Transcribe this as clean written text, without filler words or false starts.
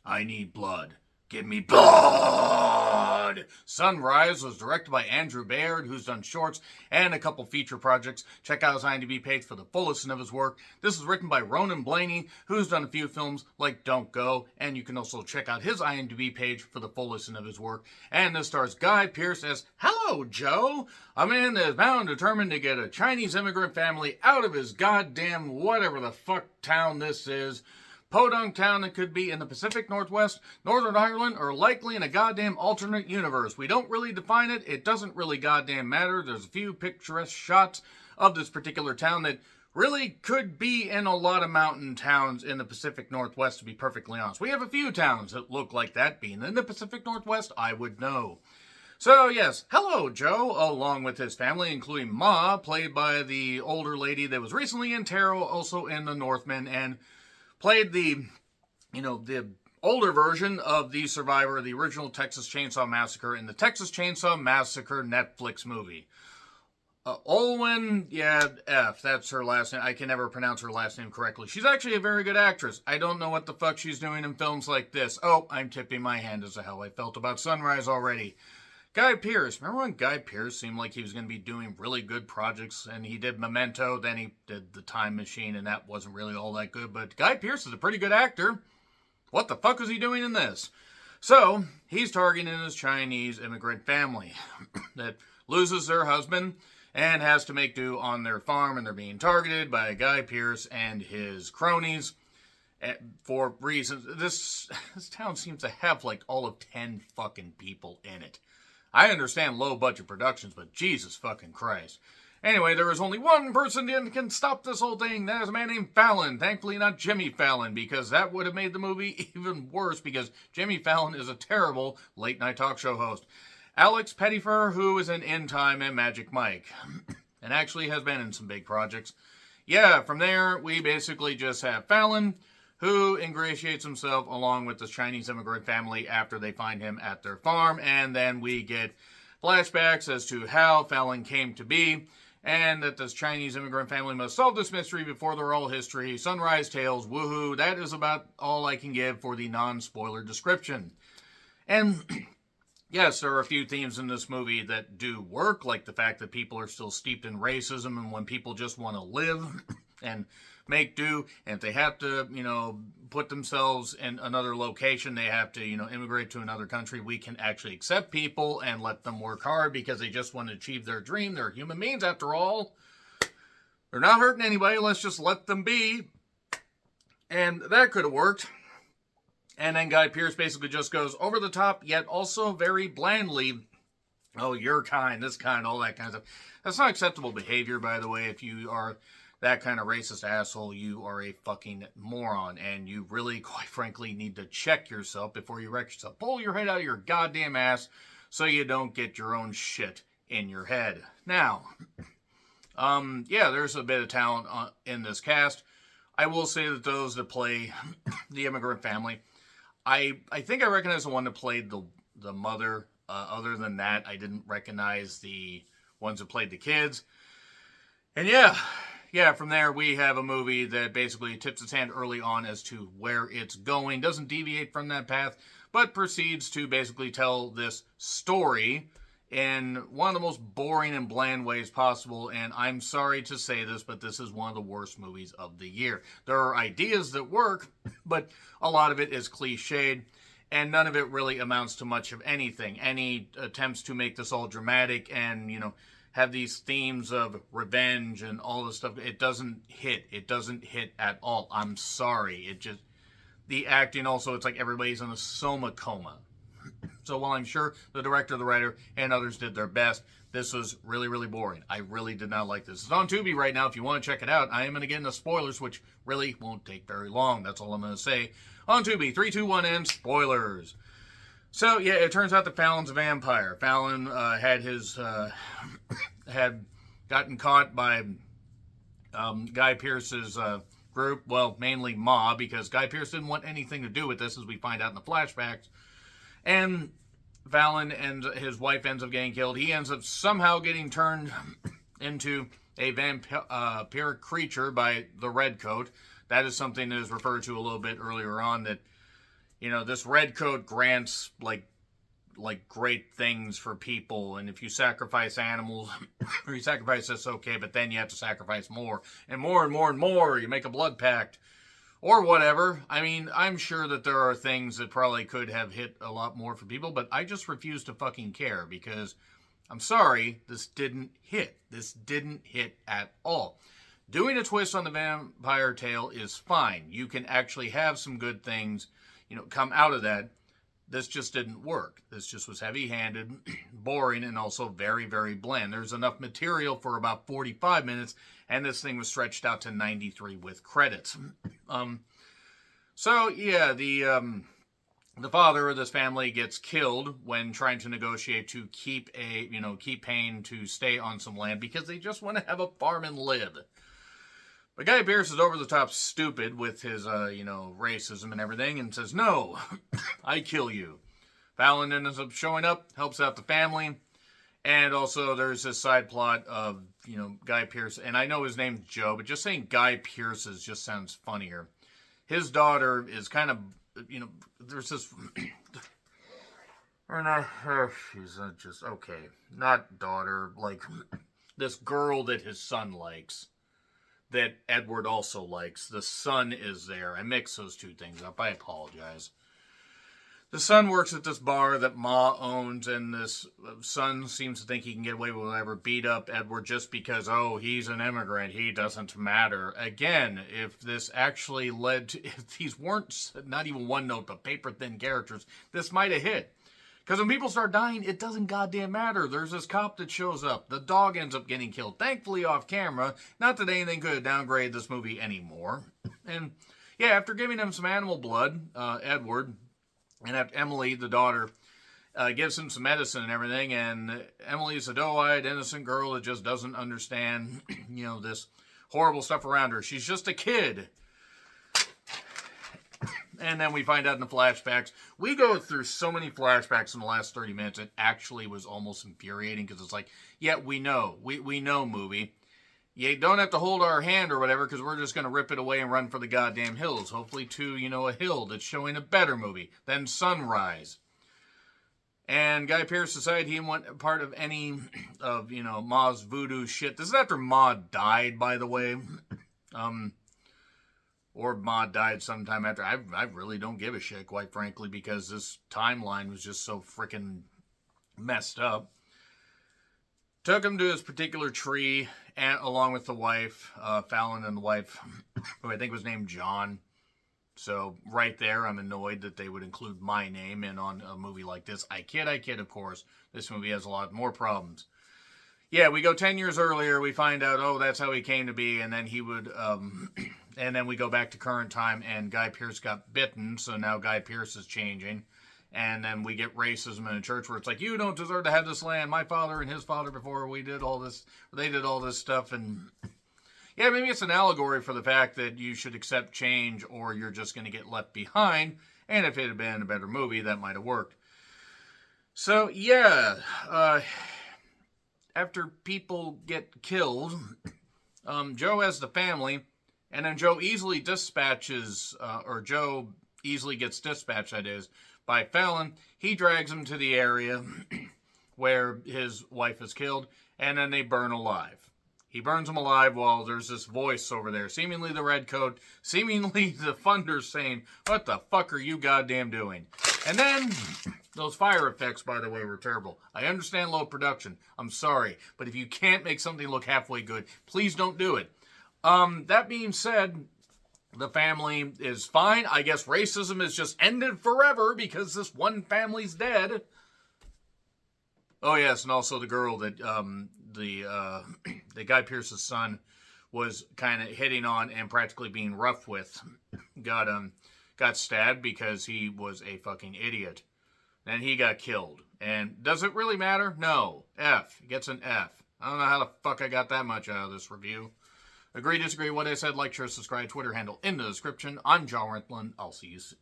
I need blood. Give me blood! Sunrise was directed by Andrew Baird, who's done shorts and a couple feature projects. Check out his IMDb page for the full list of his work. This is written by Ronan Blaney, who's done a few films like Don't Go, and you can also check out his IMDb page for the full list of his work. And this stars Guyde Pearce as Hello, Joe, a man that is bound and determined to get a Chinese immigrant family out of his goddamn whatever the fuck town this is. Podunk town that could be in the Pacific Northwest, Northern Ireland, or likely in a goddamn alternate universe. We don't really define it. It doesn't really goddamn matter. There's a few picturesque shots of this particular town that really could be in a lot of mountain towns in the Pacific Northwest, to be perfectly honest. We have a few towns that look like that. Being in the Pacific Northwest, I would know. So, yes, hello, Joe, along with his family, including Ma, played by the older lady that was recently in Tarot, also in The Northman, and played the older version of the survivor of the original Texas Chainsaw Massacre in the Texas Chainsaw Massacre Netflix movie. Olwen, that's her last name. I can never pronounce her last name correctly. She's actually a very good actress. I don't know what the fuck she's doing in films like this. Oh, I'm tipping my hand as to how I felt about Sunrise already. Guyde Pearce. Remember when Guyde Pearce seemed like he was going to be doing really good projects, and he did Memento, then he did The Time Machine, and that wasn't really all that good, but Guyde Pearce is a pretty good actor. What the fuck was he doing in this? So, he's targeting his Chinese immigrant family that loses their husband and has to make do on their farm, and they're being targeted by Guyde Pearce and his cronies for reasons. This town seems to have like all of 10 fucking people in it. I understand low-budget productions, but Jesus fucking Christ. Anyway, there is only one person that can stop this whole thing. That is a man named Fallon. Thankfully, not Jimmy Fallon, because that would have made the movie even worse, because Jimmy Fallon is a terrible late-night talk show host. Alex Pettyfer, who is in In Time and Magic Mike, and actually has been in some big projects. Yeah, from there, we basically just have Fallon, who ingratiates himself along with this Chinese immigrant family after they find him at their farm, and then we get flashbacks as to how Fallon came to be, and that this Chinese immigrant family must solve this mystery before they're all history. Sunrise tales, woohoo, that is about all I can give for the non-spoiler description. And yes, there are a few themes in this movie that do work, like the fact that people are still steeped in racism, and when people just want to live and make do, and if they have to, put themselves in another location, they have to, immigrate to another country, we can actually accept people and let them work hard because they just want to achieve their dream. They're human beings after all. They're not hurting anybody, let's just let them be. And that could have worked. And then Guyde Pearce basically just goes over the top, yet also very blandly, oh, you're kind, this kind, all that kind of stuff. That's not acceptable behavior, by the way. If you are that kind of racist asshole, you are a fucking moron, and you really, quite frankly, need to check yourself before you wreck yourself. Pull your head out of your goddamn ass so you don't get your own shit in your head. Now, there's a bit of talent in this cast. I will say that those that play the immigrant family, I think I recognize the one that played the mother. Other than that, I didn't recognize the ones that played the kids. And from there we have a movie that basically tips its hand early on as to where it's going. Doesn't deviate from that path, but proceeds to basically tell this story in one of the most boring and bland ways possible. And I'm sorry to say this, but this is one of the worst movies of the year. There are ideas that work, but a lot of it is cliched, and none of it really amounts to much of anything. Any attempts to make this all dramatic and, have these themes of revenge and all this stuff, it doesn't hit. It doesn't hit at all. I'm sorry. The acting also, it's like everybody's in a soma coma. So while I'm sure the director, the writer, and others did their best, this was really, really boring. I really did not like this. It's on Tubi right now if you want to check it out. I am going to get into spoilers, which really won't take very long. That's all I'm going to say. On Tubi, 3, 2, 1, and spoilers. So, it turns out that Fallon's a vampire. Fallon had gotten caught by Guyde Pearce's group. Well, mainly Ma, because Guyde Pearce didn't want anything to do with this, as we find out in the flashbacks. And Fallon and his wife ends up getting killed. He ends up somehow getting turned into a vampiric creature by the Redcoat. That is something that is referred to a little bit earlier on, that this redcoat grants like great things for people, and if you sacrifice animals or you sacrifice this, okay, but then you have to sacrifice more and more and more and more. You make a blood pact or whatever. I mean, I'm sure that there are things that probably could have hit a lot more for people, but I just refuse to fucking care because I'm sorry, this didn't hit. This didn't hit at all. Doing a twist on the vampire tale is fine. You can actually have some good things, come out of that. This just didn't work. This just was heavy-handed, boring, and also very, very bland. There's enough material for about 45 minutes, and this thing was stretched out to 93 with credits. So, yeah, the father of this family gets killed when trying to negotiate to keep paying to stay on some land because they just want to have a farm and live. But Guy Pearce is over the top stupid with his, racism and everything and says, no, I kill you. Fallon ends up showing up, helps out the family. And also there's this side plot of, Guy Pearce. And I know his name's Joe, but just saying Guy Pearce's just sounds funnier. His daughter is kind of, there's this... or not, she's just, okay. Not daughter, like this girl that his son likes. That Edward also likes. The son is there. I mix those two things up. I apologize. The son works at this bar that Ma owns, and this son seems to think he can get away with whatever, beat up Edward just because, he's an immigrant. He doesn't matter. Again, if this actually led to, if these weren't not even one note, but paper-thin characters, this might have hit. Because when people start dying, it doesn't goddamn matter. There's this cop that shows up. The dog ends up getting killed. Thankfully off camera. Not that anything could have downgraded this movie anymore. And, yeah, after giving him some animal blood, Edward, and after Emily, the daughter, gives him some medicine and everything, and Emily's a doe-eyed, innocent girl that just doesn't understand, this horrible stuff around her. She's just a kid. And then we find out in the flashbacks. We go through so many flashbacks in the last 30 minutes. It actually was almost infuriating because it's like, yeah, we know. We know, movie. You don't have to hold our hand or whatever because we're just going to rip it away and run for the goddamn hills. Hopefully to, a hill that's showing a better movie than Sunrise. And Guy Pearce decided he didn't want part of any of, Ma's voodoo shit. This is after Ma died, by the way. Or Ma died sometime after. I really don't give a shit, quite frankly, because this timeline was just so freaking messed up. Took him to his particular tree, and along with the wife, Fallon and the wife, who I think was named John. So right there, I'm annoyed that they would include my name in on a movie like this. I kid, of course. This movie has a lot more problems. Yeah, we go 10 years earlier, we find out, that's how he came to be, and then he would, and then we go back to current time, and Guy Pearce got bitten, so now Guy Pearce is changing, and then we get racism in a church where it's like, you don't deserve to have this land, my father and his father before they did all this stuff, and yeah, maybe it's an allegory for the fact that you should accept change, or you're just going to get left behind, and if it had been a better movie, that might have worked. So, yeah, after people get killed, Joe has the family, and then Joe easily gets dispatched, that is, by Fallon. He drags him to the area where his wife is killed, and then they burn alive. He burns him alive while there's this voice over there, seemingly the redcoat, seemingly the funder saying, what the fuck are you goddamn doing? And then, those fire effects, by the way, were terrible. I understand low production. I'm sorry. But if you can't make something look halfway good, please don't do it. That being said, the family is fine. I guess racism has just ended forever because this one family's dead. Oh, yes, and also the girl that, the Guy Pearce's son was kind of hitting on and practically being rough with, got stabbed because he was a fucking idiot. And he got killed. And does it really matter? No. F. Gets an F. I don't know how the fuck I got that much out of this review. Agree, disagree, what I said, like, share, subscribe, Twitter handle in the description. I'm John Rentland. I'll see you soon.